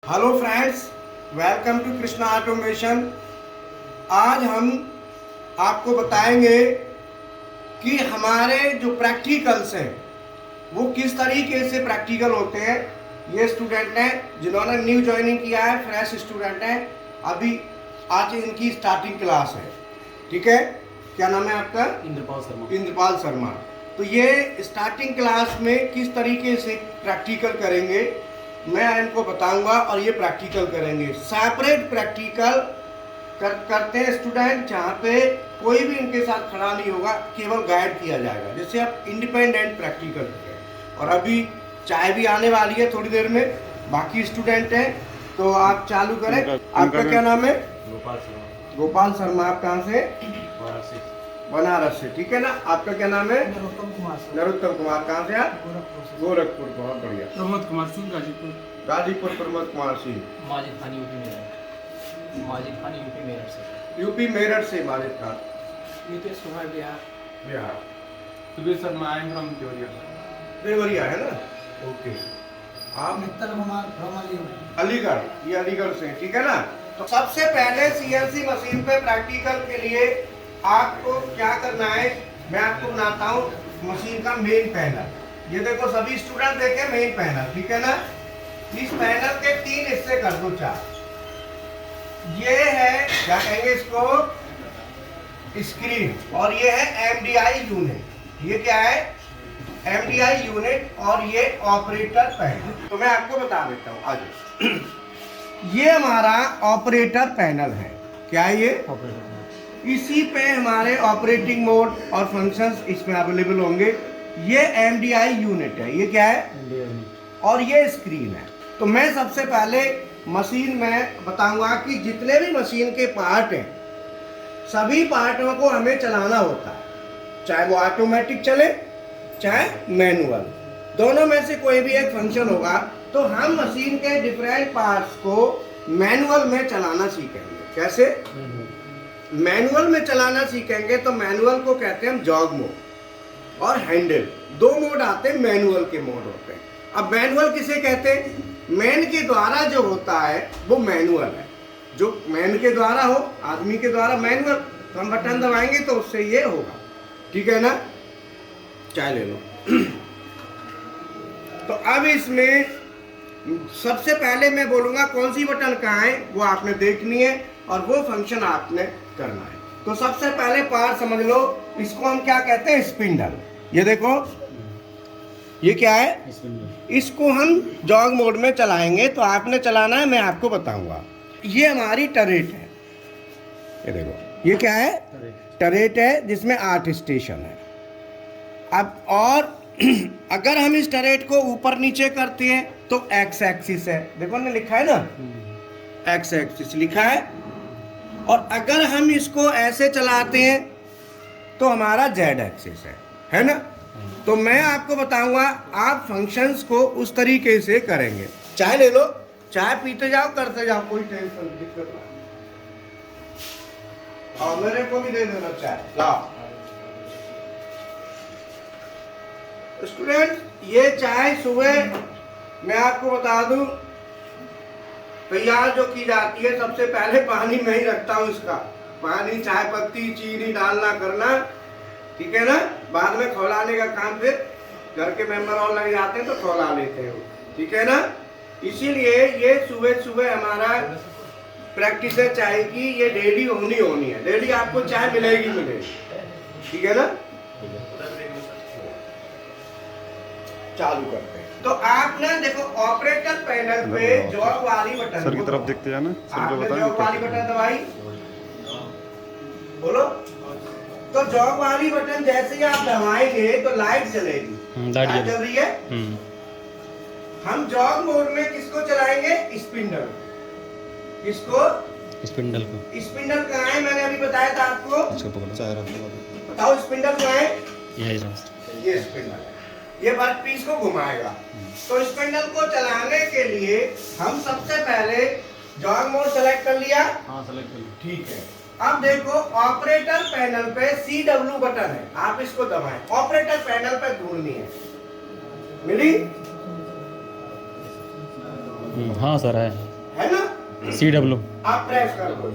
Hello friends, welcome to Krishna Automation. आज हम आपको बताएंगे कि हमारे जो प्रैक्टिकल्स हैं वो किस तरीके से प्रैक्टिकल होते हैं। ये स्टूडेंट हैं जिन्होंने न्यू ज्वाइनिंग किया है, फ्रेश स्टूडेंट हैं, अभी आज इनकी स्टार्टिंग क्लास है। ठीक है, क्या नाम है आपका? इंद्रपाल शर्मा। इंद्रपाल शर्मा। तो ये स्टार्टिंग क्लास में किस तरीके से प्रैक्टिकल करेंगे मैं इनको बताऊंगा और ये प्रैक्टिकल करेंगे। सेपरेट प्रैक्टिकल करते हैं स्टूडेंट, जहाँ पे कोई भी इनके साथ खड़ा नहीं होगा, केवल गाइड किया जाएगा, जैसे आप इंडिपेंडेंट प्रैक्टिकल करें। और अभी चाय भी आने वाली है थोड़ी देर में, बाकी स्टूडेंट हैं तो आप चालू करें। आपका क्या नाम है? गोपाल शर्मा। गोपाल शर्मा। आप कहाँ से? वाराणसी। बनारस से। ठीक है ना। आपका क्या नाम है? नरोत्तम कुमार। नरोत्तम कुमार। कहाँ से आप? गोरखपुर से। गोरखपुर। बहुत बढ़िया। प्रमोद कुमार सिंह, गाजीपुर। गाजीपुर। प्रमोद कुमार सिंह। माजिद खान यूपी मेरठ। माजिद खान यूपी मेरठ से। यूपी मेरठ से Majid Khan. Nitish Kumar, Bihar. Bihar. Subir Sharma, I am from Deoria. Deoria है ना। ओके। आप? मित्तल कुमार फ्रॉम अलीगढ़। अलीगढ़। ये अलीगढ़ से। ठीक है ना। तो सबसे पहले सीएनसी मशीन पे प्रैक्टिकल के लिए आपको क्या करना है, मैं आपको बनाता हूँ मशीन का मेन पैनल। ये देखो सभी स्टूडेंट देखे मेन पैनल। ठीक है ना। इस पैनल के 3 हिस्से कर दो, 4। ये है, क्या कहेंगे इसको, स्क्रीन, और ये है एमडीआई यूनिट। ये क्या है? MDI unit. और ये ऑपरेटर पैनल। तो मैं आपको बता देता हूँ आज। ये हमारा ऑपरेटर पैनल है। क्या है ये? इसी पे हमारे ऑपरेटिंग मोड और फंक्शंस इसमें अवेलेबल होंगे। ये एमडीआई यूनिट है। ये क्या है? और ये स्क्रीन है। तो मैं सबसे पहले मशीन में बताऊंगा कि जितने भी मशीन के पार्ट हैं, सभी पार्टों को हमें चलाना होता है, चाहे वो ऑटोमेटिक चले चाहे मैनुअल। दोनों में से कोई भी एक फंक्शन होगा। तो हम मशीन के डिफरेंट पार्ट्स को मैनुअल में चलाना सीखेंगे। कैसे मैनुअल में चलाना सीखेंगे? तो मैनुअल को कहते हैं हम जॉग मोड और हैंडल। 2 मोड आते हैं, मैनुअल के मोड होते हैं। अब मैनुअल किसे कहते हैं? मैन के द्वारा जो होता है वो मैनुअल है। जो मैन के द्वारा हो, आदमी के द्वारा मैनुअल, तो हम बटन दबाएंगे तो उससे ये होगा। ठीक है ना। चाय ले लो। तो अब इसमें सबसे पहले मैं बोलूंगा कौन सी बटन कहाँ है, वो आपने देखनी है और वो फंक्शन आपने करना है। तो सबसे पहले पार्ट समझ लो, इसको हम क्या कहते हैं? स्पिंडल। ये देखो, ये क्या है? इसको हम जॉग मोड में चलाएंगे तो आपने चलाना है, मैं आपको बताऊंगा। ये हमारी टरेट है। ये देखो, ये क्या है? टरेट है, जिसमें 8 स्टेशन है। अब और अगर हम इस टरेट को ऊपर नीचे करते हैं तो एक्स एक्सिस है। देखो ने लिखा है ना, एक्स एक्सिस लिखा है। और अगर हम इसको ऐसे चलाते हैं तो हमारा जेड एक्सिस है ना। तो मैं आपको बताऊंगा, आप फंक्शंस को उस तरीके से करेंगे। चाय ले लो, चाय पीते जाओ, करते जाओ, कोई टेंशन दिक्कत नहीं। और मेरे को भी दे देना चाय, लाओ। स्टूडेंट, ये चाय सुबह मैं आपको बता दूं तैयार जो की जाती है, सबसे पहले पानी में ही रखता हूँ इसका। पानी, चाय पत्ती, चीनी डालना करना। ठीक है ना। बाद में खौलाने का काम फिर घर के मेंबर और लग जाते हैं तो खौला लेते हैं। ठीक है ना। इसीलिए ये सुबह सुबह हमारा प्रैक्टिस है चाय की, ये डेली होनी है। डेली आपको चाय मिलेगी। ठीक है ना। चालू करते हैं। तो आप ना देखो, ऑपरेटर पैनल पे जॉब वाली बटन सर की तरफ देखते जाना। सर को बताएं जॉब वाली बटन दबाई, बोलो। तो जॉब वाली बटन जैसे ही आप दबाएंगे तो लाइट जलेगी। लाइट जल रही है। हम जॉब मोड में किसको चलाएंगे? स्पिंडल। किसको? स्पिंडल को। स्पिंडल कहाँ है? मैंने अभी बताया था आपको। इसको पकड़ो। बताओ स्पिंडल कहाँ है? ये स्पिंडल है। ये वर्कपीस को घुमाएगा। तो स्पिंडल को चलाने के लिए हम सबसे पहले जॉग मोड सेलेक्ट कर लिया। हाँ, सेलेक्ट कर लिया। ठीक है। अब देखो, ऑपरेटर पैनल पे CW बटन है, आप इसको दबाएं। ऑपरेटर पैनल पे ढूंढनी है, मिली? हाँ सर है। CW। आप प्रेस कर दो।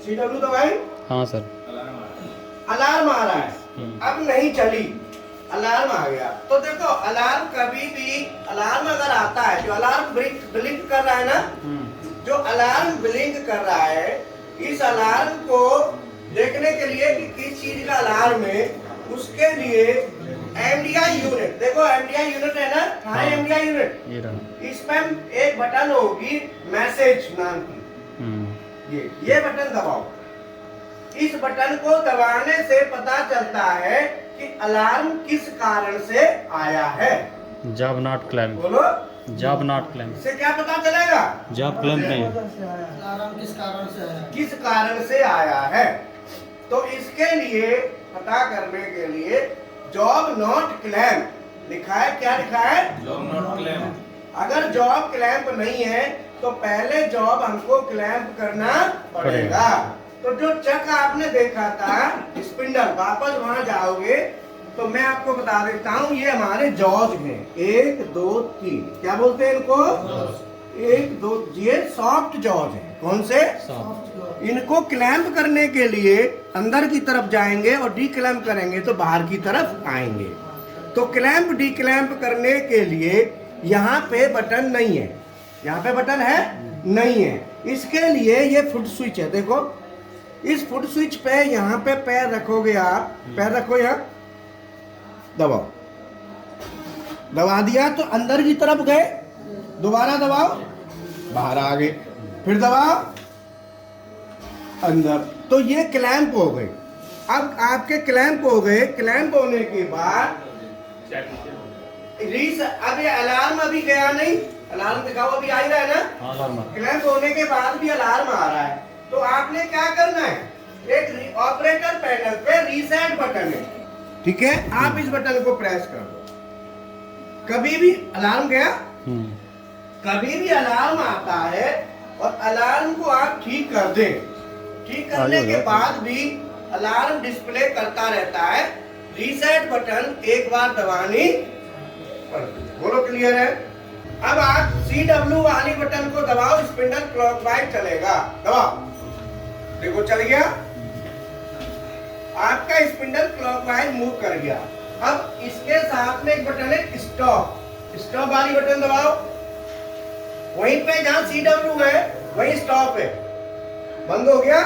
CW दबाई, हाँ सर। अलार्म आ रहा है, अब नहीं चली, अलार्म आ गया। तो देखो अलार्म कभी भी, अलार्म अगर आता है, जो अलार्म ब्लिंक कर रहा है ना, जो अलार्म ब्लिंक कर रहा है, इस अलार्म को देखने के लिए कि किस चीज का अलार्म है, उसके लिए एमडीआई यूनिट, देखो एमडीआई यूनिट है ना, कहाँ है एमडीआई यूनिट? ये रहा। इस पर एक बटन होगी मैसेज नाम की, ये बटन दबाओ। इस बटन को दबाने से पता चलता है कि अलार्म किस कारण से आया है। Job not claim. बोलो, जॉब नॉट क्लेम। इससे क्या पता चलेगा? जॉब क्लेम नहीं है। अलार्म किस कारण से है? किस कारण से आया है। तो इसके लिए पता करने के लिए जॉब नॉट क्लेम लिखा है, क्या लिखा है? Job not claim. अगर जॉब क्लैंप नहीं है तो पहले जॉब हमको क्लैंप करना पड़ेगा। तो जो चक आपने देखा था स्पिंडल, वापस वहां जाओगे तो मैं आपको बता देता हूँ, ये हमारे जॉज हैं, 1 2 3, क्या बोलते हैं इनको? 1 2, ये सॉफ्ट जॉज है। कौन से? इनको क्लैंप करने के लिए अंदर की तरफ जाएंगे और डी क्लैंप करेंगे तो बाहर की तरफ आएंगे। तो क्लैंप डी क्लैंप करने के लिए यहाँ पे बटन नहीं है, यहाँ पे बटन है नहीं है। इसके लिए ये फुट स्विच है, देखो इस फुट स्विच पे यहाँ पे पैर रखोगे आप, पैर रखो यहाँ, दबाओ, दबा दिया तो अंदर की तरफ गए, दोबारा दबाओ, बाहर आ गए, फिर दबाओ, अंदर। तो ये क्लैंप हो गए। अब आपके क्लैंप हो गए, क्लैंप होने के बाद अब ये अलार्म अभी गया नहीं, अलार्म दिखाओ अभी आ ही रहा है ना, अलार्म। क्लैंप होने के बाद भी अलार्म आ रहा है। तो आपने क्या करना है, एक ऑपरेटर पैनल पे रीसेट बटन है, ठीक है, आप इस बटन को प्रेस कर दो। कभी भी अलार्म गया, कभी भी अलार्म आता है और अलार्म को आप ठीक कर दें, ठीक करने के बाद भी अलार्म डिस्प्ले करता रहता है, रीसेट बटन एक बार दबानी पड़ती है। बोलो क्लियर है? अब आप CW वाली बटन को दबाओ, स्पिंडल क्लॉकवाइज चलेगा, दबाओ, देखो चल गया, आपका स्पिंडल क्लॉकवाइज मूव कर गया। अब इसके साथ में एक बटन है स्टॉप, स्टॉप वाली बटन दबाओ, वहीं पे जहां CW है वहीं स्टॉप है, बंद हो गया।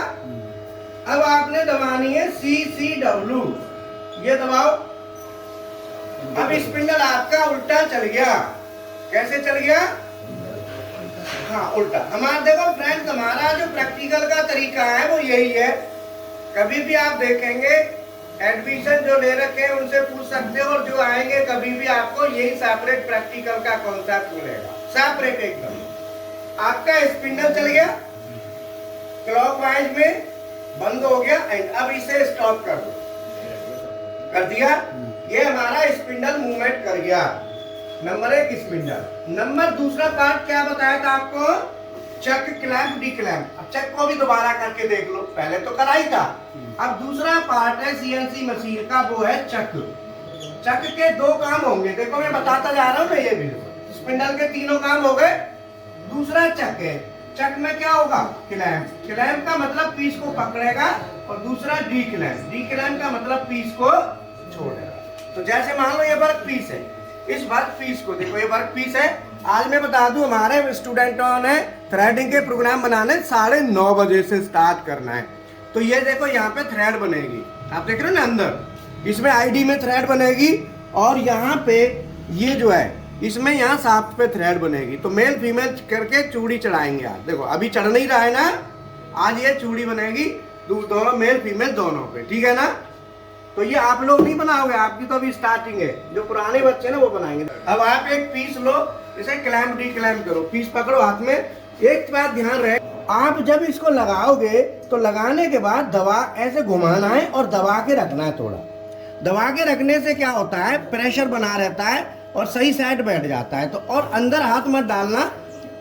अब आपने दबानी है CCW, ये दबाओ। अब स्पिंडल आपका उल्टा चल गया, कैसे चल गया? हाँ उल्टा। हमारा देखो फ्रेंड्स, हमारा जो प्रैक्टिकल का तरीका है वो यही है। कभी भी आप देखेंगे एडमिशन जो ले रखे हैं उनसे पूछ सकते हो, और जो आएंगे कभी भी आपको यही सेपरेट प्रैक्टिकल का कॉन्सेप्ट मिलेगा, सेपरेट एकदम। आपका स्पिंडल चल गया क्लॉकवाइज में, बंद हो गया, एंड अब इसे स्टॉप कर दो, कर दिया, ये हमारा स्पिंडल मूवमेंट कर गया। Number 1 spindle. नंबर दूसरा पार्ट क्या बताया था आपको? चक क्लैंप डी क्लैंप। अब चक को भी दोबारा करके देख लो, पहले तो करा ही था। अब दूसरा पार्ट है CNC मशीन का, वो है चक। चक के 2 काम होंगे, देखो मैं बताता जा रहा हूँ ना, ये भी स्पिंडल के 3 काम हो गए। दूसरा चक है, चक में क्या होगा? क्लैंप। क्लैंप का मतलब पीस को पकड़ेगा, और दूसरा डी क्लैंप। डी क्लैंप का मतलब पीस को छोड़ेगा। तो जैसे मान लो ये वर्क पीस है, इस वर्क पीस को देखो, ये वर्क पीस है। आज मैं बता दूं, हमारे स्टूडेंटों ने थ्रेडिंग के प्रोग्राम बनाने 9:30 बजे से स्टार्ट करना है। तो ये देखो यहाँ पे थ्रेड बनेगी, आप देख रहे हो ना अंदर, इसमें आईडी में थ्रेड बनेगी, और यहाँ पे ये जो है इसमें यहाँ साफ पे थ्रेड बनेगी। तो मेल फीमेल करके चूड़ी चढ़ाएंगे आप, देखो अभी चढ़ नहीं रहा है ना, आज ये चूड़ी बनेगी दोनों मेल फीमेल दोनों पे, ठीक है ना। तो ये आप लोग नहीं बनाओगे, आपकी तो अभी स्टार्टिंग है, जो पुराने बच्चे ना वो बनाएंगे। अब आप एक पीस लो, इसे क्लैंप डी क्लैंप करो, पीस पकड़ो हाथ में। एक बात ध्यान रहे, आप जब इसको लगाओगे तो लगाने के बाद दबा ऐसे घुमाना है और दबा के रखना है। थोड़ा दबा के रखने से क्या होता है, प्रेशर बना रहता है और सही साइड बैठ जाता है। तो और अंदर हाथ मत डालना,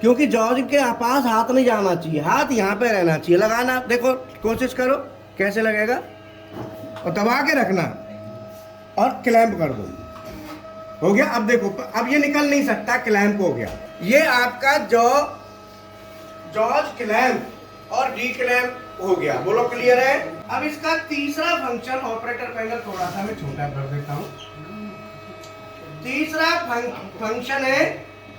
क्योंकि जॉज के पास हाथ नहीं जाना चाहिए, हाथ यहाँ पे रहना चाहिए। लगाना देखो, कोशिश करो कैसे लगेगा, और दबा के रखना और क्लैंप कर दो, हो गया। अब देखो, अब ये निकल नहीं सकता, क्लैंप हो गया। ये आपका जॉर्ज क्लैंप और डी क्लैंप हो गया। बोलो क्लियर है। अब इसका तीसरा फंक्शन, ऑपरेटर पैनल थोड़ा सा मैं छोटा कर देता हूं। तीसरा फंक्शन है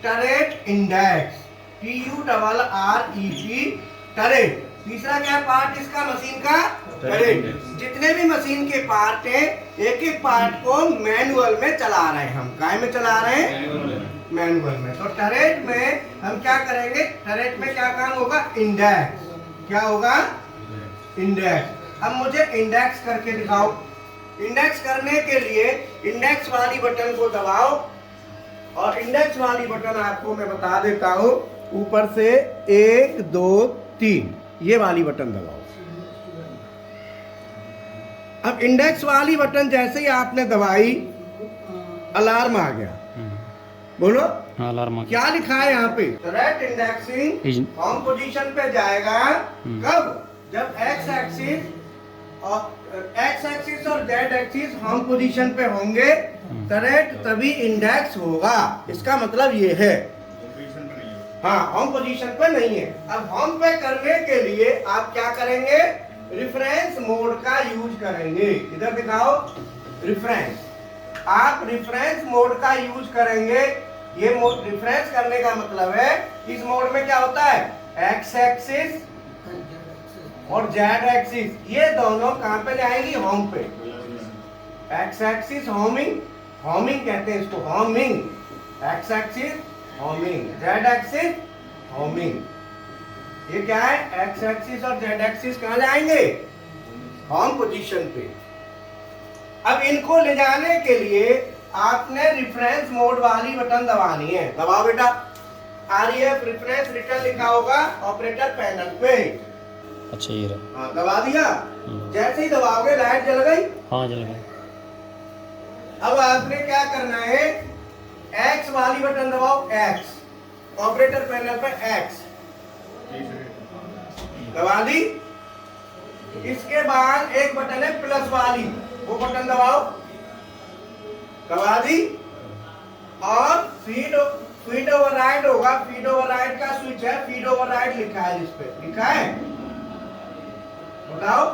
टरेट इंडेक्स, TURRET, टरेट। तीसरा क्या पार्ट इसका मशीन का? टरेट। जितने भी मशीन के पार्ट हैं, एक एक पार्ट को मैनुअल में चला रहे हैं हम। काय में चला रहे हैं? मैनुअल में। तो टरेट में हम क्या करेंगे? टरेट में क्या काम होगा? इंडेक्स। क्या होगा? इंडेक्स। अब मुझे इंडेक्स करके दिखाओ। इंडेक्स करने के लिए इंडेक्स वाली बटन को दबाओ, और इंडेक्स वाली बटन आपको मैं बता देता हूं, ऊपर से 1 2 3 ये वाली बटन दबाओ। अब इंडेक्स वाली बटन जैसे ही आपने दबाई, अलार्म आ गया। बोलो अलार्म क्या लिखा है यहाँ पे? टरेट इंडेक्सिंग होम पोजीशन पे जाएगा कब? जब एक्स एक्सिस और जेड एक्सिस होम पोजीशन पे होंगे, टरेट तभी इंडेक्स होगा। इसका मतलब ये है। हाँ, होम पोजीशन पे नहीं है। अब होम पे करने के लिए आप क्या करेंगे? रिफरेंस मोड का यूज करेंगे। इधर दिखाओ, रिफरेंस। आप रिफरेंस मोड का यूज करेंगे। ये मोड रिफरेंस करने का मतलब है, इस मोड में क्या होता है? एक्स एक्सिस और जेड एक्सिस, ये दोनों कहां पे जाएंगी? होम पे। एक्स एक्सिस होमिंग, होमिंग कहते हैं इसको, homing. X axis homing, Z axis homing. ये क्या है? एक्स एक्सिस और जेड एक्सिस कहां जाएंगे? होम पोजीशन पे। अब इनको ले जाने के लिए आपने रिफरेंस मोड वाली बटन दबानी है। दबाओ बेटा। REF रिफरेंस रिटर्न लिखा होगा ऑपरेटर पैनल पे। अच्छा ये रहा। हाँ, दबा दिया। जैसे ही दबाओगे लाइट जल गई। हाँ जल गई। अब आपने क्या करना है? एक्स वाली बटन दबाओ, एक्स ऑपरेटर पैनल पे, एक्स दबा दी। इसके बाद एक बटन है प्लस वाली, वो बटन दबाओ, दबा दी। और फीड ओवरराइड होगा। फीड ओवरराइड का स्विच है, फीड ओवरराइड लिखा है, जिस पे लिखा है बताओ।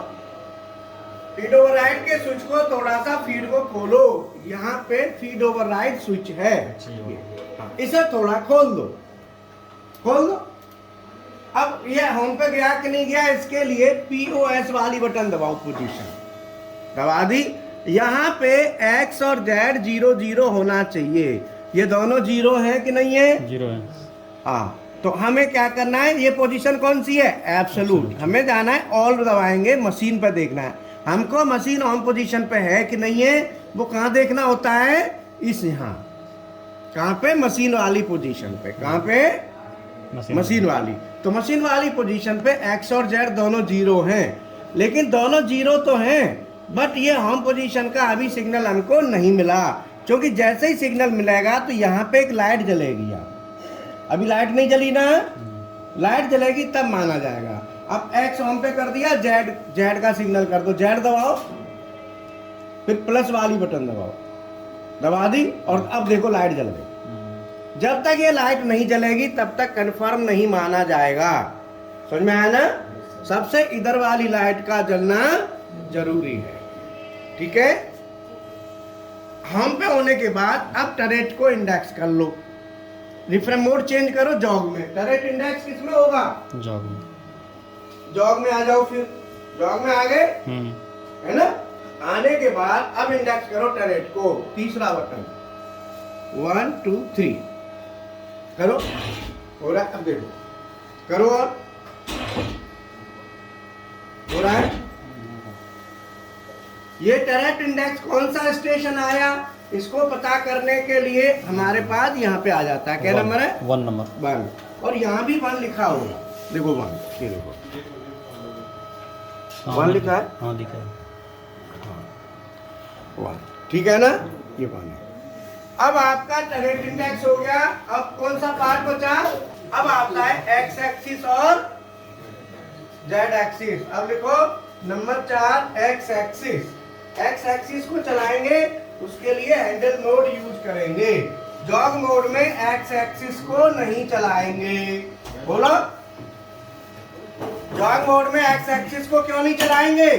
फीड ओवरराइड के स्विच को थोड़ा सा फीड को खोलो, यहाँ पे फीड ओवरराइड स्विच है, इसे थोड़ा खोल दो, खोल दो। अब ये होम पे गया कि नहीं गया, इसके लिए POS वाली बटन दबाओ, पोजीशन दबा दी। यहाँ पे एक्स और जेड 0 0 होना चाहिए। ये दोनों 0 है कि नहीं है? 0 है। हाँ, तो हमें क्या करना है? ये पोजीशन कौन सी है? एब्सोल्यूट। हमें जाना है, ऑल दबाएंगे, मशीन पे देखना है हमको, मशीन ऑन पोजीशन पे है कि नहीं है। वो कहाँ देखना होता है? इस यहाँ कहाँ पे? मशीन वाली पोजीशन पे। कहाँ पे? मशीन वाली। तो मशीन वाली पोजीशन पे एक्स और जेड दोनों 0 हैं, लेकिन दोनों 0 तो हैं, बट ये होम पोजीशन का अभी सिग्नल हमको नहीं मिला, क्योंकि जैसे ही सिग्नल मिलेगा तो यहाँ पे एक लाइट जलेगी। अभी लाइट नहीं जली ना, लाइट जलेगी तब माना जाएगा। अब एक्स होम पे कर दिया, जेड का सिग्नल कर दो, जेड दबाओ, फिर प्लस वाली बटन दबाओ, दबा दी, और अब देखो लाइट जल गई। जब तक ये लाइट नहीं जलेगी तब तक कंफर्म नहीं माना जाएगा। समझ में आया ना? सबसे इधर वाली लाइट का जलना जरूरी है, ठीक है। होम पे होने के बाद अब टरेट को इंडेक्स कर लो, रिफरेंस मोड चेंज करो, जॉग में। टरेट इंडेक्स किसमें होगा? जॉग में। जॉग में आ जाओ, फिर जॉग में आ गए, है ना। आने के बाद अब इंडेक्स करो टरेट को, तीसरा बटन 1 2 3 करो, हो रहा है। अब देखो, करो, और हो रहा है। ये टरेट इंडेक्स कौन सा स्टेशन आया, इसको पता करने के लिए हमारे पास यहाँ पे आ जाता है। क्या नंबर है? 1 नंबर 1, और यहाँ भी 1 लिखा होगा। देखो 1, ये देखो 1 लिखा है। हाँ लिखा है 1, ठीक है ना। ये 1 है। अब आपका टरेट इंडेक्स हो गया। अब कौन सा पार्ट बचा? अब आता है एक्स एक्सिस और जेड एक्सिस। अब लिखो number 4 x axis. X axis को चलाएंगे, उसके लिए हैंडल मोड यूज करेंगे। जॉग मोड में एक्स एक्सिस को नहीं चलाएंगे। बोलो, जॉग मोड में एक्स एक्सिस को क्यों नहीं चलाएंगे?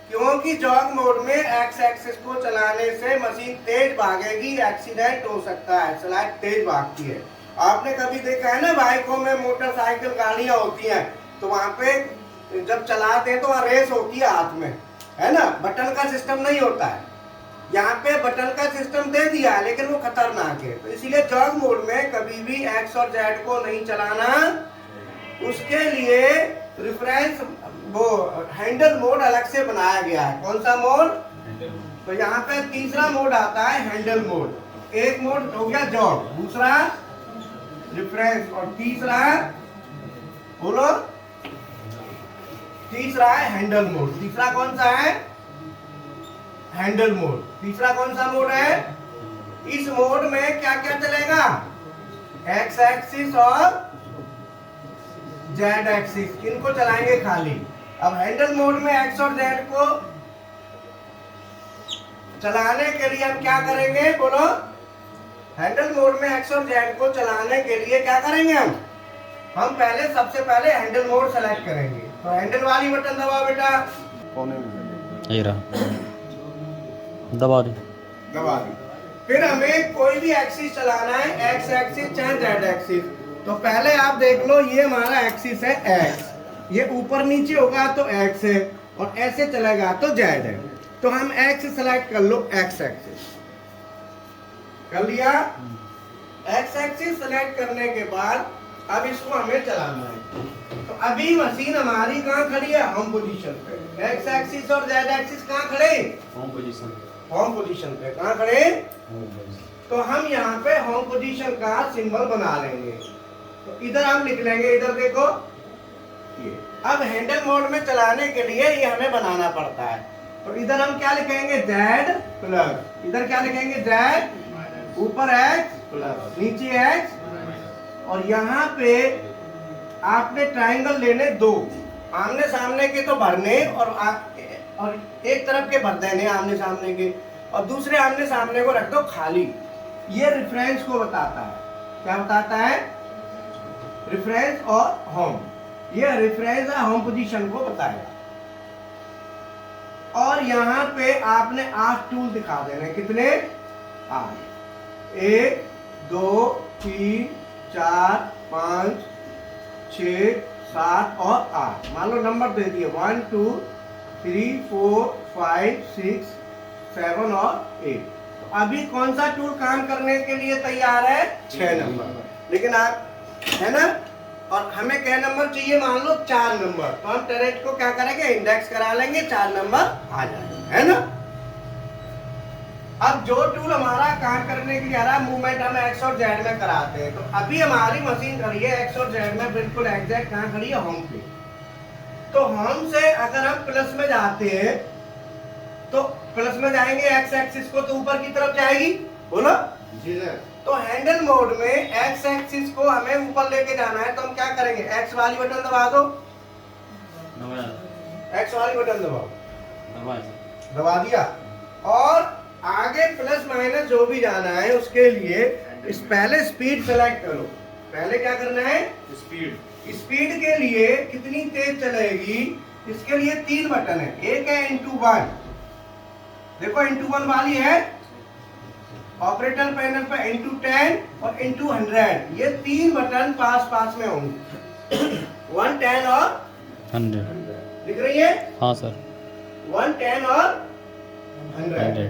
क्योंकि जॉग मोड में एक्स एक्सिस को चलाने से मशीन तेज भागेगी, एक्सीडेंट हो सकता है, स्लाइड तेज भागती है। आपने कभी देखा है ना बाइकों में, मोटरसाइकिल गाड़ियां होती हैं, तो वहां पे जब चलाते हैं तो वहां रेस होती है हाथ में, है ना, बटन का सिस्टम नहीं होता है। यहाँ पे बटन का सिस्टम दे दिया है, लेकिन वो खतरनाक है। तो इसीलिए जॉग मोड में कभी भी एक्स और जेड को नहीं चलाना। उसके लिए रिफरेंस वो हैंडल मोड अलग से बनाया गया है। कौन सा मोड? तो यहाँ पे तीसरा मोड आता है हैंडल मोड। एक मोड हो गया जॉग, दूसरा रिफरेंस, और तीसरा, बोलो, तीसरा है हैंडल मोड। तीसरा कौन सा है? Handle mode. तीसरा कौन सा मोड है? इस मोड में क्या क्या चलेगा? एक्स एक्सिस और जेड एक्सिस, इनको चलाएंगे खाली। अब हैंडल मोड में एक्स और जेड को चलाने के लिए हम क्या करेंगे? बोलो, हैंडल मोड में एक्स और जेड को चलाने के लिए क्या करेंगे? हम पहले सबसे पहले हैंडल मोड सेलेक्ट करेंगे। तो हैंडल वाली बटन दबाओ बेटा। ये रहा, दबा दी। दबा दी। फिर हमें कोई भी एक्सिस चलाना है, एक्स एक्सिस चाहे जेड एक्सिस। तो पहले आप देख लो, ये हमारा एक्सिस है एक्स, ये ऊपर नीचे होगा तो एक्स है, और ऐसे चलेगा तो जेड है। तो हम एक्स सेलेक्ट कर लो, एक्स एक्सिस कर लिया। एक्स एक्सिस सेलेक्ट करने के बाद अब इसको हमें चलाना है। तो अभी मशीन हमारी कहाँ खड़ी है? होम पोजीशन पे। एक्स एक्सिस और जेड एक्सिस कहाँ खड़े? Home position. होम पोजीशन पे। कहाँ खड़े? तो हम यहाँ पे होम पोजीशन का सिंबल बना लेंगे। तो इधर हम लिख लेंगे, इधर देखो ये। अब हैंडल मोड में चलाने के लिए ये हमें बनाना पड़ता है। तो इधर हम क्या लिखेंगे? Z plus. इधर क्या लिखेंगे? जेड, ऊपर एक्स प्लस, नीचे एक्स, और यहाँ पे आपने ट्रायंगल लेने दो, आमने सामने के तो भरने, और एक तरफ के भर देने आमने सामने के, और दूसरे आमने सामने को रख दो खाली। ये रेफरेंस को बताता है। क्या बताता है? रेफरेंस और होम। ये रेफरेंस और होम पोजीशन को बताएगा। और यहाँ पे आपने 8 टूल दिखा देने। कितने? 8। 1 2 3 4 5 6 7 और 8। मान लो नंबर दे दिए 1 2 3 4 5 6 7 और 8। तो अभी कौन सा टूल काम करने के लिए तैयार है? 6 नंबर। लेकिन आप, है ना, और हमें क्या नंबर चाहिए? मान लो 4 नंबर। तो हम टेरेट को क्या करेंगे? इंडेक्स करा लेंगे, 4 नंबर आ जाएगा, है ना। अब जो टूल हमारा काम करने के लिए आ रहा है, मूवमेंट हम एक्स और जेड में कराते हैं। तो अभी हमारी मशीन खड़ी है एक्स और जेड में, बिल्कुल एग्जैक्ट कहाँ खड़ी है? होम पे। तो होम से अगर हम प्लस में जाते हैं, तो प्लस में जाएंगे एक्स एक्सिस को, तो ऊपर की तरफ जाएगी। बोलो जी सर। तो हैंडल मोड में एक्स एक्सिस को हमें ऊपर लेके जाना है। तो हम क्या करेंगे? एक्स वाली बटन दबा दो, एक्स वाली बटन दबाओ, दबा दिया। और आगे प्लस माइनस जो भी जाना है उसके लिए पहले स्पीड सेलेक्ट करो। पहले क्या करना है? स्पीड। स्पीड के लिए कितनी तेज चलेगी, इसके लिए 3 बटन है। एक है *1, देखो *1 वाली है ऑपरेटर पैनल पे, *10 और *100। ये 3 बटन पास में होंगे। 1 10 और 100 दिख रही है? हाँ सर। 1 10 और 100।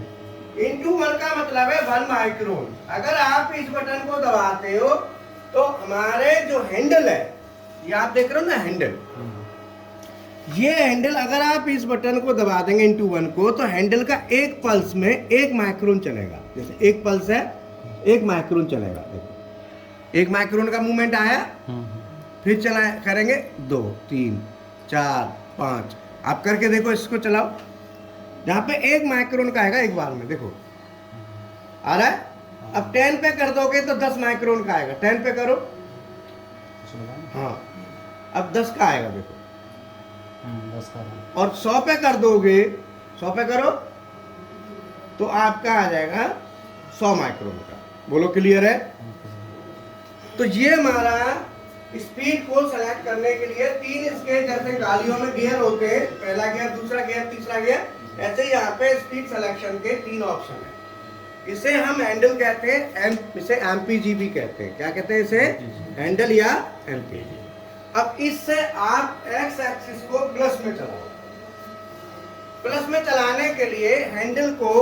*1 का मतलब है 1 माइक्रोन। अगर आप इस बटन को दबाते हो तो हमारे जो हैंडल है, ये आप देख रहे हो ना हैंडल, ये हैंडल अगर आप इस बटन को दबा देंगे *1 को, तो हैंडल का एक पल्स में 1 माइक्रोन चलेगा। जैसे एक पल्स है, 1 माइक्रोन चलेगा। देखो 1 माइक्रोन का मूवमेंट आया, फिर चला करेंगे 2 3 4 5। आप करके देखो, इसको चलाओ, जहाँ पे 1 माइक्रोन का आएगा एक बार में। देखो आ रहा है। अब 10 पे कर दोगे तो 10 माइक्रोन का आएगा। 10 पे करो, हाँ, अब 10 का आएगा। देखो 10 का। और 100 पे कर दोगे, 100 पे करो तो आपका आ जाएगा 100 माइक्रोमीटर। बोलो क्लियर है? तो ये हमारा स्पीड को सेलेक्ट करने के लिए 3 इसके जैसे गाड़ियों में गियर होते हैं, पहला गियर, दूसरा गियर, तीसरा गियर, ऐसे यहाँ पे स्पीड सिलेक्शन के 3 ऑप्शन है। इसे हम हैंडल कहते हैं, इसे एमपीजी भी कहते हैं। क्या कहते हैं इसे? हैंडल या एमपीजी। अब इससे आप एक्स एक्सिस को प्लस में चलाओ। प्लस में चलाने के लिए हैंडल को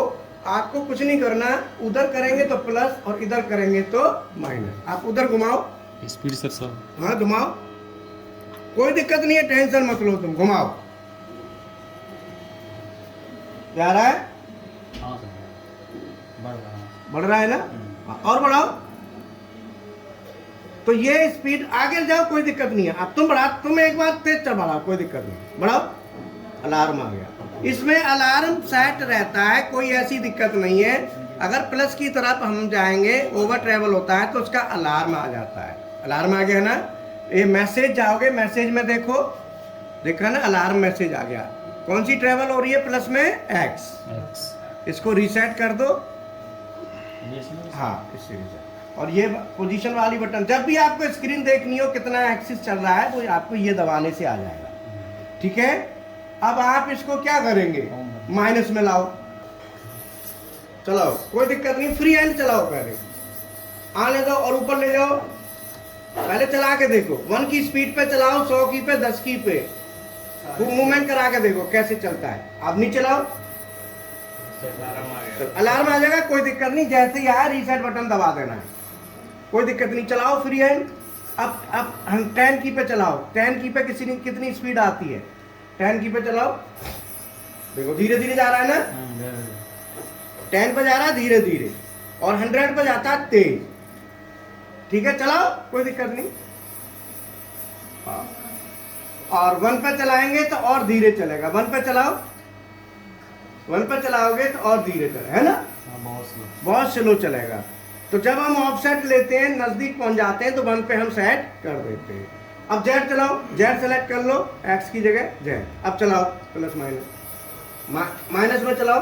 आपको कुछ नहीं करना, उधर करेंगे तो प्लस और इधर करेंगे तो माइनस। आप उधर घुमाओ, स्पीड सर सर। हाँ घुमाओ, कोई दिक्कत नहीं है, टेंशन मत लो, तुम घुमाओ। जा रहा है? हाँ सर, बढ़ रहा है ना? हाँ, और बढ़ाओ। तो ये स्पीड आगे जाओ, कोई दिक्कत नहीं है। अब तुम बढ़ा, तुम एक बार तेज चल बढ़ाओ, कोई दिक्कत नहीं, बढ़ाओ। अलार्म आ गया। इसमें अलार्म सेट रहता है, कोई ऐसी दिक्कत नहीं है। अगर प्लस की तरफ हम जाएंगे, ओवर ट्रेवल होता है तो उसका अलार्म आ जाता है। अलार्म आ गया ना? ये मैसेज जाओगे, मैसेज में देखो, देखा ना अलार्म मैसेज आ गया। कौन सी ट्रेवल हो रही है? प्लस में एक्स। इसको रीसेट कर दो। हाँ, इससे रीसेट। और ये पोजीशन वाली बटन, जब भी आपको स्क्रीन देखनी हो कितना एक्सिस चल रहा है, वो आपको ये दबाने से आ जाएगा। ठीक है? अब आप इसको क्या करेंगे? माइनस में लाओ, चलाओ, कोई दिक्कत नहीं, फ्री हैंड चलाओ। पहले आने दो और ऊपर ले जाओ। पहले चला के देखो, 1 की स्पीड पे चलाओ, 100 की पे, 10 की पे, मूवमेंट करा के देखो कैसे चलता है। अब नहीं चलाओ, अलार्म आ जाएगा, कोई दिक्कत नहीं। जैसे ही आया रीसेट बटन दबा देना है, कोई दिक्कत नहीं। चलाओ फ्री हैंड। अब हम 10 की पे चलाओ। 10 की पे कितनी स्पीड आती है? 10 की पे चलाओ, देखो धीरे धीरे जा रहा है ना? 10 पे जा रहा है धीरे धीरे, और 100 पे जाता है तेज। ठीक है, चलाओ, कोई दिक्कत नहीं। और 1 पे चलाएंगे तो और धीरे चलेगा। 1 पे चलाओ, 1 पे चलाओगे तो और धीरे चलेगा, है ना? बहुत स्लो चलेगा। तो जब हम ऑफसेट लेते हैं, नजदीक पहुंच जाते हैं, तो 1 पे हम सेट कर देते हैं। अब जेड चलाओ, जेड सेलेक्ट कर लो, एक्स की जगह जेड। अब चलाओ प्लस माइनस, माइनस में चलाओ।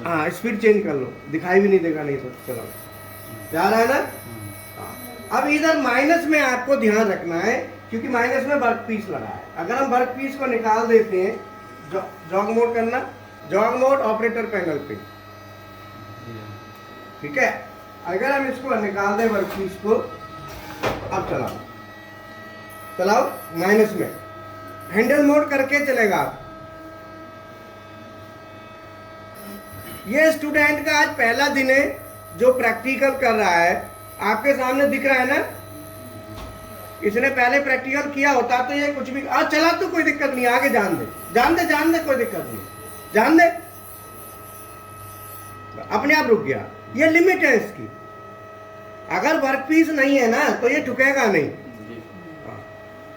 हाँ, स्पीड चेंज कर लो, दिखाई भी नहीं देगा, नहीं तो चलाओ, जा रहा है ना? हाँ। अब इधर माइनस में आपको ध्यान रखना है, क्योंकि माइनस में वर्क पीस लगा है। अगर हम वर्क पीस को निकाल देते हैं, जॉग मोड करना, जॉग मोड ऑपरेटर पैनल पे। ठीक है, अगर हम इसको निकाल दें वर्क पीस को, अब चलाओ, चलाओ माइनस में, हैंडल मोड करके चलेगा। ये स्टूडेंट का आज पहला दिन है जो प्रैक्टिकल कर रहा है। आपके सामने दिख रहा है ना? इसने पहले प्रैक्टिकल किया होता तो ये कुछ भी आज चला तो कोई दिक्कत नहीं, आगे जान दे, जान दे, जान दे, कोई दिक्कत नहीं, जान दे, अपने आप रुक गया। ये लिमिट है इसकी। अगर वर्क पीस नहीं है ना तो ये ठुकेगा नहीं।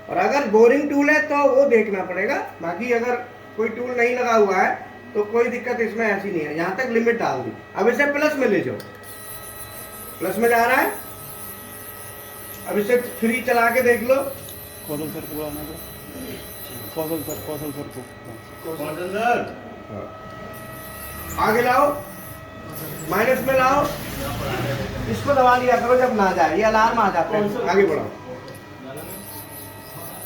और अगर बोरिंग टूल है तो वो देखना पड़ेगा। बाकी अगर कोई टूल नहीं लगा हुआ है तो कोई दिक्कत इसमें ऐसी नहीं है। यहाँ तक लिमिट डाल दी। अब इसे प्लस में ले जाओ, प्लस में जा रहा है। अब इसे फ्री चला के देख लो। कौशल सर को आने दो, कौशल सर को, कौशल सर आगे लाओ, माइनस में लाओ, इसको दबा लिया करो जब ना जाए, ये अलार्म आ जाता है। आगे बढ़ाओ,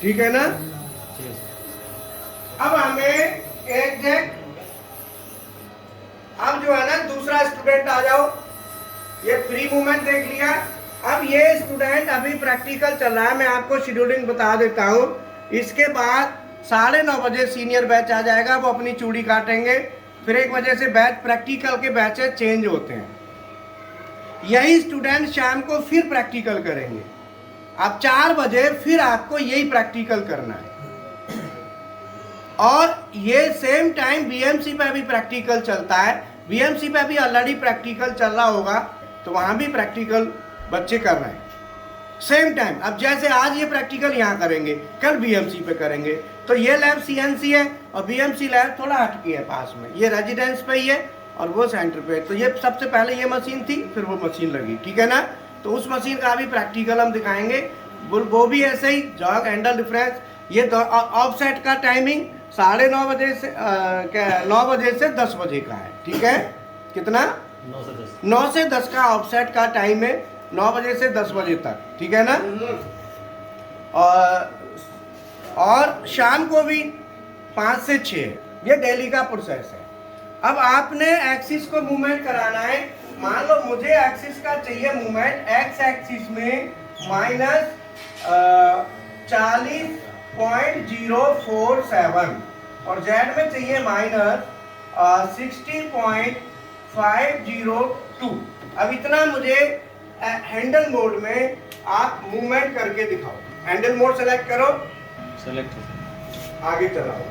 ठीक है ना? अब हमें एग्जैक्ट, अब जो है ना दूसरा स्टूडेंट आ जाओ। ये फ्री मूवमेंट देख लिया। अब ये स्टूडेंट अभी प्रैक्टिकल चल रहा है, मैं आपको शेड्यूलिंग बता देता हूँ। इसके बाद 9:30 बजे सीनियर बैच आ जाएगा, वो अपनी चूड़ी काटेंगे। फिर 1 बजे से बैच, प्रैक्टिकल के बैचेस चेंज होते हैं। यही स्टूडेंट शाम को फिर प्रैक्टिकल करेंगे। अब 4 बजे फिर आपको यही प्रैक्टिकल करना है। और ये सेम टाइम बीएमसी पे भी प्रैक्टिकल चलता है। बीएमसी पे भी ऑलरेडी प्रैक्टिकल चल रहा होगा, तो वहाँ भी प्रैक्टिकल बच्चे कर रहे हैं सेम टाइम। अब जैसे आज ये प्रैक्टिकल यहाँ करेंगे, कल बीएमसी पे करेंगे। तो ये लैब सीएनसी है और बीएमसी लैब थोड़ा हटकी है पास में। ये रेजिडेंस पे ही है और वो सेंटर पे। तो ये सबसे पहले ये मशीन थी, फिर वो मशीन लगी, ठीक है ना? तो उस मशीन का भी प्रैक्टिकल हम दिखाएंगे। वो भी ऐसे ही, जॉग हैंडल डिफरेंस। ये ऑफसेट का टाइमिंग 9:30 बजे से क्या 9 बजे से 10 बजे का है, ठीक है। कितना? 9 से 10। 9 से 10 का ऑफसेट का टाइम है, 9 बजे से 10 बजे तक, ठीक है ना। और शाम को भी 5 से 6, ये डेली का प्रोसेस है। अब आपने एक्सिस को मूवमेंट कराना है। मान लो मुझे एक्सिस का चाहिए मूवमेंट, एक्स एक्सिस में माइनस 40.047 और जेड में चाहिए माइनस 60.502। अब इतना मुझे हैंडल मोड में आप मूवमेंट करके दिखाओ। हैंडल मोड सेलेक्ट करो, सेलेक्ट। आगे चलाओ।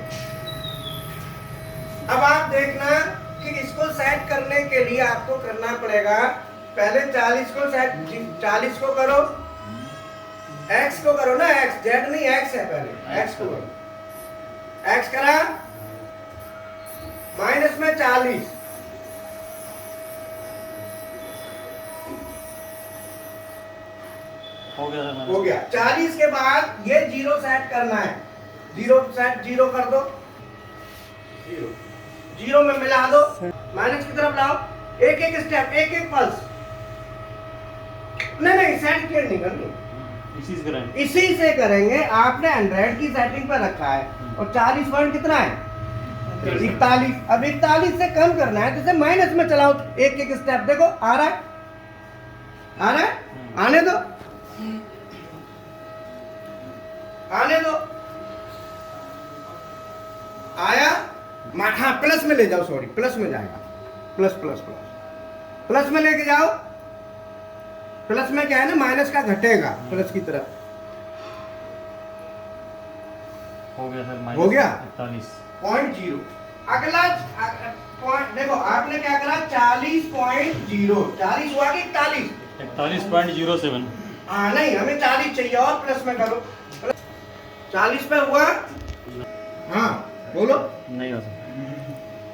अब आप देखना कि इसको सेट करने के लिए आपको करना पड़ेगा, पहले 40 को सेट, 40 को करो, एक्स को करो ना, एक्स, जेड नहीं एक्स है, पहले एक्स को करो। एक्स करा, माइनस में 40, हो गया सर। हो गया। 40 के बाद ये 0 सेट करना है, 0 सेट, 0 कर दो, 0 में मिला दो, माइनस की तरफ लाओ, एक एक स्टेप, एक एक पल्स। नहीं सेट क्लियर नहीं करनी, इसी से करेंगे। इसी से करेंगे। आपने 100 की सेटिंग पर रखा है और 40 पॉइंट कितना है? 41। अब 41 से कम करना है, जैसे माइनस में चलाओ, एक एक स्टेप। देखो आ रहा है, आ रहा है, आने दो, आने दो, आया। हाँ, प्लस में ले जाओ, सॉरी, प्लस में जाएगा, प्लस प्लस प्लस प्लस में लेके जाओ। प्लस में क्या है ना, माइनस का घटेगा प्लस की तरफ। हो गया सर। हो गया? 41। 0.0। अगला पॉइंट देखो, आपने क्या करा, 40.0, 40 हुआ कि 41? 41.07। हाँ नहीं, हमें 40 चाहिए और प्लस में करो। 40 पे हुआ? हाँ बोलो। नहीं हो सर,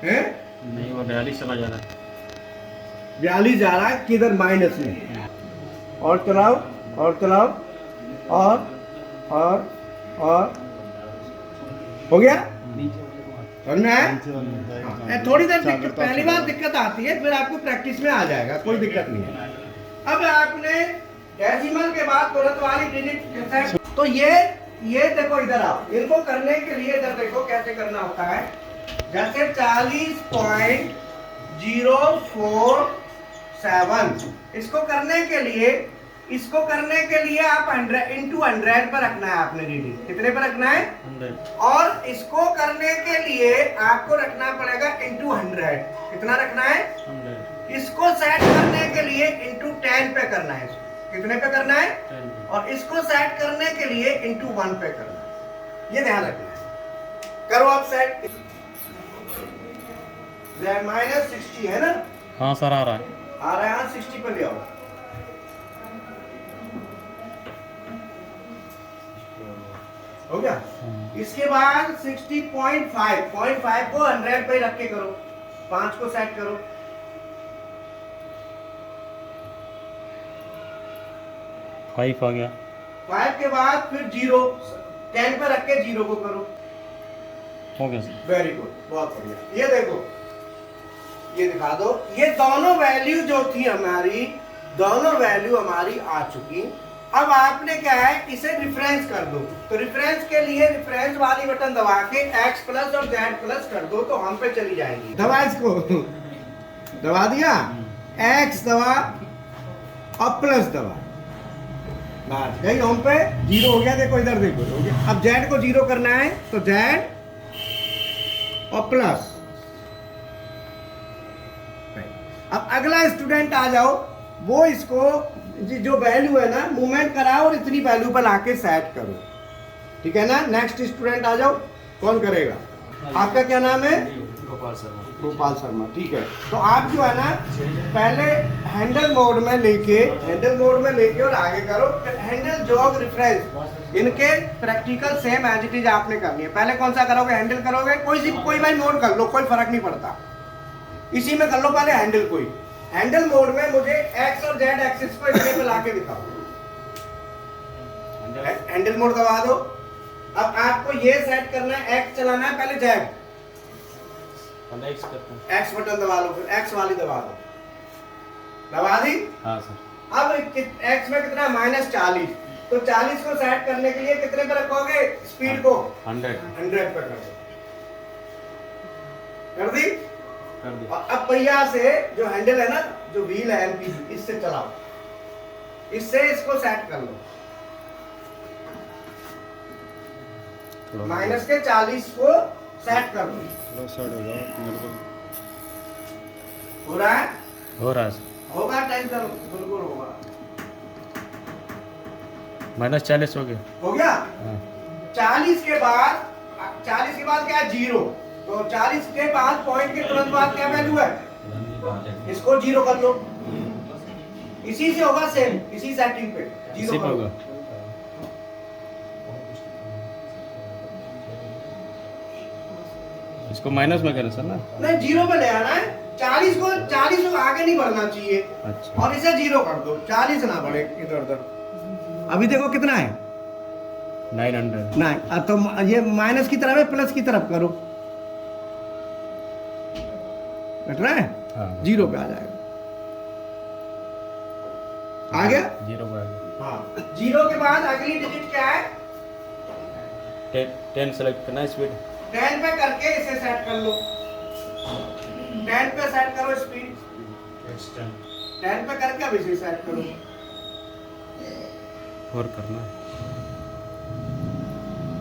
हैं? नहीं हुआ। 42 चला जा रहा है। 42 जा रहा है, किधर? माइनस में। और चलाओ, और चलाओ, और हो गया? समझ में आया? हाँ, थोड़ी देर दिक्कत, पहली बार दिक्कत आती है, फिर आपको प्रैक्टिस में आ जाएगा, कोई दिक्कत नहीं है। अब आपने डेसिमल के बाद तुरंत वाली डिजिट, तो ये देखो, इधर आओ। इनको करने के लिए इधर देखो कैसे करना होता है। जैसे 40.047, इसको करने के लिए आप 100 इंटू 100 पर रखना है आपने रीडिंग। कितने पर रखना है? 100। और इसको करने के लिए आपको रखना पड़ेगा इंटू 100। कितना रखना है? 100। इसको सेट करने के लिए इंटू 10 पे करना है। कितने पे करना है? 10। और इसको सेट करने के लिए इंटू 1 पे करना है। ये ध्यान रखना है। करो आप सेट। माइनस 60 है ना? हाँ सर, आ रहा है। आ रहा है, हाँ 60 पे ले आओ। हो गया? इसके बाद 60.5 को 100 पे रख के करो, 5 को सेट करो। 5 आ गया। 5 के बाद फिर 0, 10 पे रख के 0 को करो। हो गया सर। वेरी गुड, बहुत बढ़िया। ये देखो, ये दिखा दो। ये दोनों वैल्यू जो थी हमारी, दोनों वैल्यू हमारी आ चुकी। अब आपने क्या है, इसे रिफरेंस कर दो। तो रिफरेंस के लिए रिफरेंस वाली बटन दबा के x प्लस और z प्लस कर दो, तो हम पे चली जाएंगी। दबा इसको, दबा दिया, x दबा और प्लस दबा, बात गई होम पे। 0 हो गया, देखो इधर देखो, हो गया। अब z को 0 करना है, तो z और प्लस। अब अगला स्टूडेंट आ जाओ, वो इसको जो वैल्यू है ना, मूवमेंट कराओ और इतनी वैल्यू पर लाके सेट करो, ठीक है ना। नेक्स्ट स्टूडेंट आ जाओ, कौन करेगा? आपका क्या नाम है? गोपाल शर्मा। गोपाल शर्मा, ठीक है। तो आप जो है ना, पहले हैंडल मोड में लेके और आगे करो। हैंडल, जॉग, रिफरेंस, इनके practical same as it is आपने करनी है। पहले कौन सा करोगे? हैंडल करोगे। कोई भाई मोड कर लो, कोई फर्क नहीं पड़ता, इसी में कर लो पहले हैंडल। कोई हैंडल मोड में मुझे एक्स और जेड एक्सिस को इसके पे लाके दिखाओ। हैंडल मोड दबा दो, अब आपको ये सेट करना है, एक्स चलाना है, पहले जेड, नेक्स्ट करते हैं। एक्स बटन दबा लो, फिर एक्स वाली दबा दो, दबा दी। हाँ सर। अब एक्स में कितना, -40, तो 40 को सेट करने के लिए कितने पे रखोगे, स्पीड को 100 पे कर दो, कर दी। कर दी। और अब पहिया से जो हैंडल है ना, जो व्हील है एलपीजी, इससे चलाओ, इससे इसको सेट कर लो, -40 को सेट कर लो। थोड़ा साइड हो जाओ मेरे को। हो रहा है, हो रहा है होगा, टेंशन बिल्कुल होगा। -40 हो गया। हो गया। हाँ। 40 के बाद क्या है, 0, तो 40 के बाद पॉइंट के तुरंत बाद क्या वैल्यू है, इसको 0 कर लो, इसी से होगा सेम, इसी सेटिंग पे 0 कर लो। इसको माइनस में करें सर ना? नहीं, 0 पे ले आना है, 40 को आगे नहीं बढ़ना चाहिए। अच्छा। और इसे 0 कर दो, 40 ना बढ़े इधर उधर। अभी देखो कितना है, 900। नहीं, अब तो ये माइनस की तरफ है, प्लस की तरफ करो, कट रहा है, हाँ। 0 पे आ जाएगा, आ गया। 0 पे आ गया। हाँ, 0 के बाद अगली डिजिट क्या है, 10 सेलेक्ट करना है, स्पीड 10 पे करके इसे सेट कर लो, 10 पे सेट करो स्पीड, 10 पे करके अब इसे सेट करो। और करना है।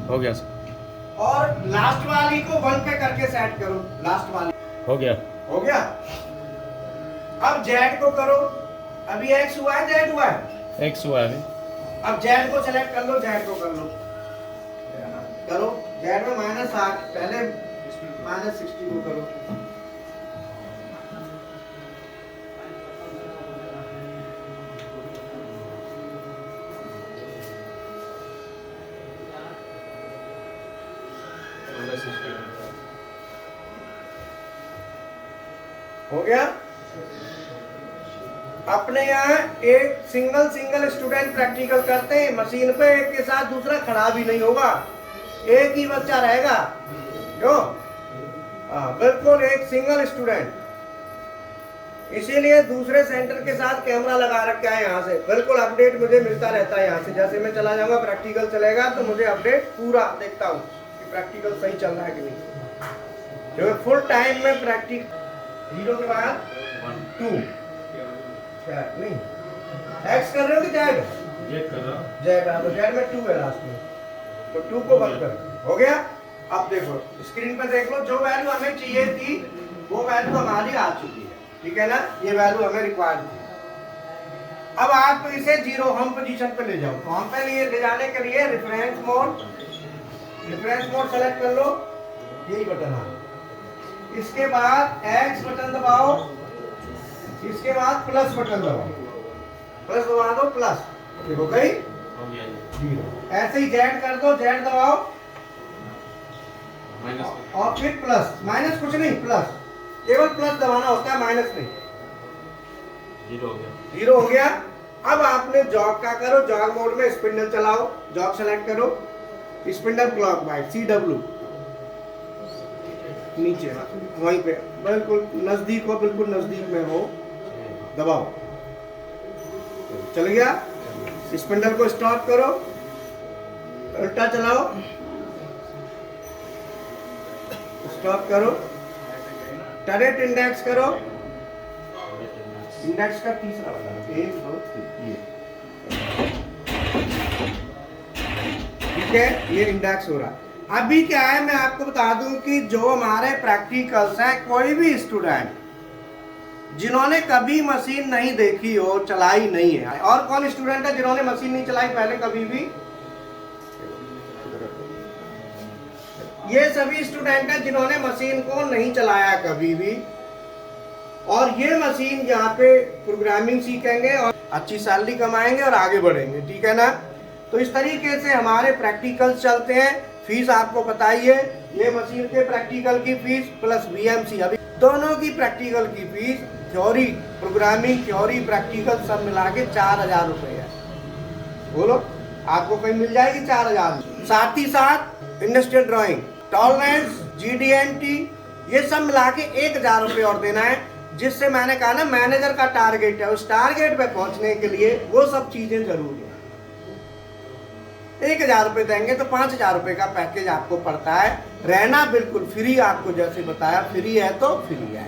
हो गया सर। और लास्ट वाली को 1 पे करके सेट करो, लास्ट वाली। हो गया। हो गया। अब जेड को करो, अभी एक्स हुआ है, जेड हुआ है, X हुआ है। अब जेड को सेलेक्ट कर लो, जेड को कर लो, करो, जेड में -8, पहले -60 को करो, हो गया। अपने यहाँ एक सिंगल स्टूडेंट प्रैक्टिकल करते हैं मशीन पे, एक के साथ दूसरा खड़ा भी नहीं होगा, एक ही बच्चा रहेगा, क्यों, बिल्कुल एक सिंगल स्टूडेंट, इसीलिए दूसरे सेंटर के साथ कैमरा लगा रखा है, यहाँ से बिल्कुल अपडेट मुझे मिलता रहता है, यहाँ से जैसे मैं चला जाऊंगा प्रैक्टिकल चलेगा तो मुझे अपडेट पूरा देखता हूँ कि प्रैक्टिकल सही चल रहा है कि नहीं, जो फुल टाइम में प्रैक्टिकल। 0 के बाद 2 नहीं, एक्स कर रहे हो कि जेड, जेड कर रहा हूं। जेड तो जेड में 2 है लास्ट में, तो 2 को बंद कर, हो गया। अब देखो स्क्रीन पर देख लो, जो वैल्यू हमें चाहिए थी वो वैल्यू हमारी आ चुकी है, ठीक है ना, ये वैल्यू हमें रिक्वायर्ड थी। अब आप इसे 0 होम पोजीशन पे ले जाओ, तो होम पे ले जाने के लिए रेफरेंस मोड सेलेक्ट कर लो, यही बटन है, इसके बाद एक्स बटन दबाओ, इसके बाद प्लस बटन दबाओ, प्लस दबा दो, प्लस, ठीक हो गई, हो गया। 0। ऐसे ही जेड कर दो, जेड दबाओ, माइनस और फिर प्लस, माइनस कुछ नहीं, प्लस, केवल प्लस दबाना होता है, माइनस नहीं। 0 हो गया। 0 हो गया। अब आपने जॉग का करो, जॉग मोड में स्पिंडल चलाओ, जॉग सेलेक्ट करो, स्पिंडल क्लॉकवाइज, CW नीचे, वहीं पे बिल्कुल नजदीक हो, बिल्कुल नजदीक में हो, दबाओ, चल गया। स्पिंडल को स्टॉप करो, उल्टा चलाओ, स्टॉप करो, टरेट इंडेक्स करो, इंडेक्स का तीसरा वाला, 1 2 3, ये ठीक है, ये इंडेक्स हो रहा है। अभी क्या है, मैं आपको बता दूं कि जो हमारे प्रैक्टिकल्स हैं, कोई भी स्टूडेंट जिन्होंने कभी मशीन नहीं देखी हो, चलाई नहीं है, और कौन स्टूडेंट है जिन्होंने मशीन नहीं चलाई पहले कभी भी, ये सभी स्टूडेंट हैं जिन्होंने मशीन को नहीं चलाया कभी भी, और ये मशीन यहाँ पे प्रोग्रामिंग सीखेंगे और अच्छी सैलरी कमाएंगे और आगे बढ़ेंगे, ठीक है ना। तो इस तरीके से हमारे प्रैक्टिकल्स चलते हैं। फीस आपको पता ही है, ये मशीन के प्रैक्टिकल की फीस प्लस VMC, अभी दोनों की प्रैक्टिकल की fees, theory programming, theory practical सब मिला के 4000 रुपये है। बोलो, आपको कहीं मिल जाएगी 4000। साथ ही साथ इंडस्ट्रियल ड्राइंग, टॉलरेंस, GD&T, ये सब मिला के 1000 रुपये और देना है, जिससे मैंने कहा ना मैनेजर का टारगेट है, उस टारगेट पे पहुंचने के लिए वो सब चीजें जरूरी है। 1000 रुपये देंगे तो 5000 रुपये का पैकेज आपको पड़ता है, रहना बिल्कुल फ्री, आपको जैसे बताया फ्री है तो फ्री है।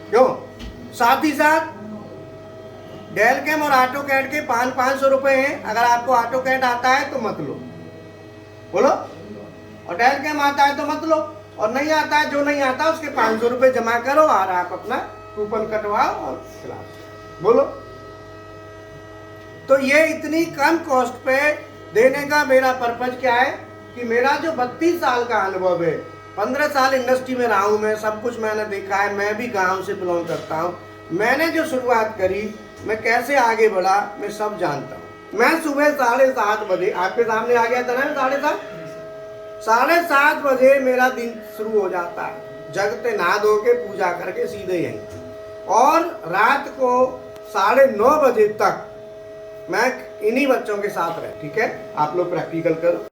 क्यों? साथ ही साथ डेल कैम और ऑटो कैड के 500 रुपये हैं। अगर आपको ऑटो कैड आता है तो मत लो, बोलो, और डेल कैम आता है तो मत लो, और नहीं आता है, जो नहीं आता उसके 500 रुपये जमा करो और आप अपना कूपन कटवाओ और खिलाओ, बोलो। तो ये इतनी कम कॉस्ट पे देने का मेरा पर्पज क्या है कि मेरा जो 32 साल का अनुभव है, 15 साल इंडस्ट्री में रहा हूँ मैं, सब कुछ मैंने देखा है, मैं भी गांव से बिलोंग करता हूँ, मैंने जो शुरुआत करी, मैं कैसे आगे बढ़ा, मैं सब जानता हूँ। मैं सुबह 7:30 बजे आपके सामने आ गया था ना, 7:30 बजे मेरा दिन शुरू हो जाता है, जगते नहा धो के पूजा करके सीधे यहीं, और रात को 9:30 बजे तक मैं इन्हीं बच्चों के साथ रहे। ठीक है, आप लोग प्रैक्टिकल करो।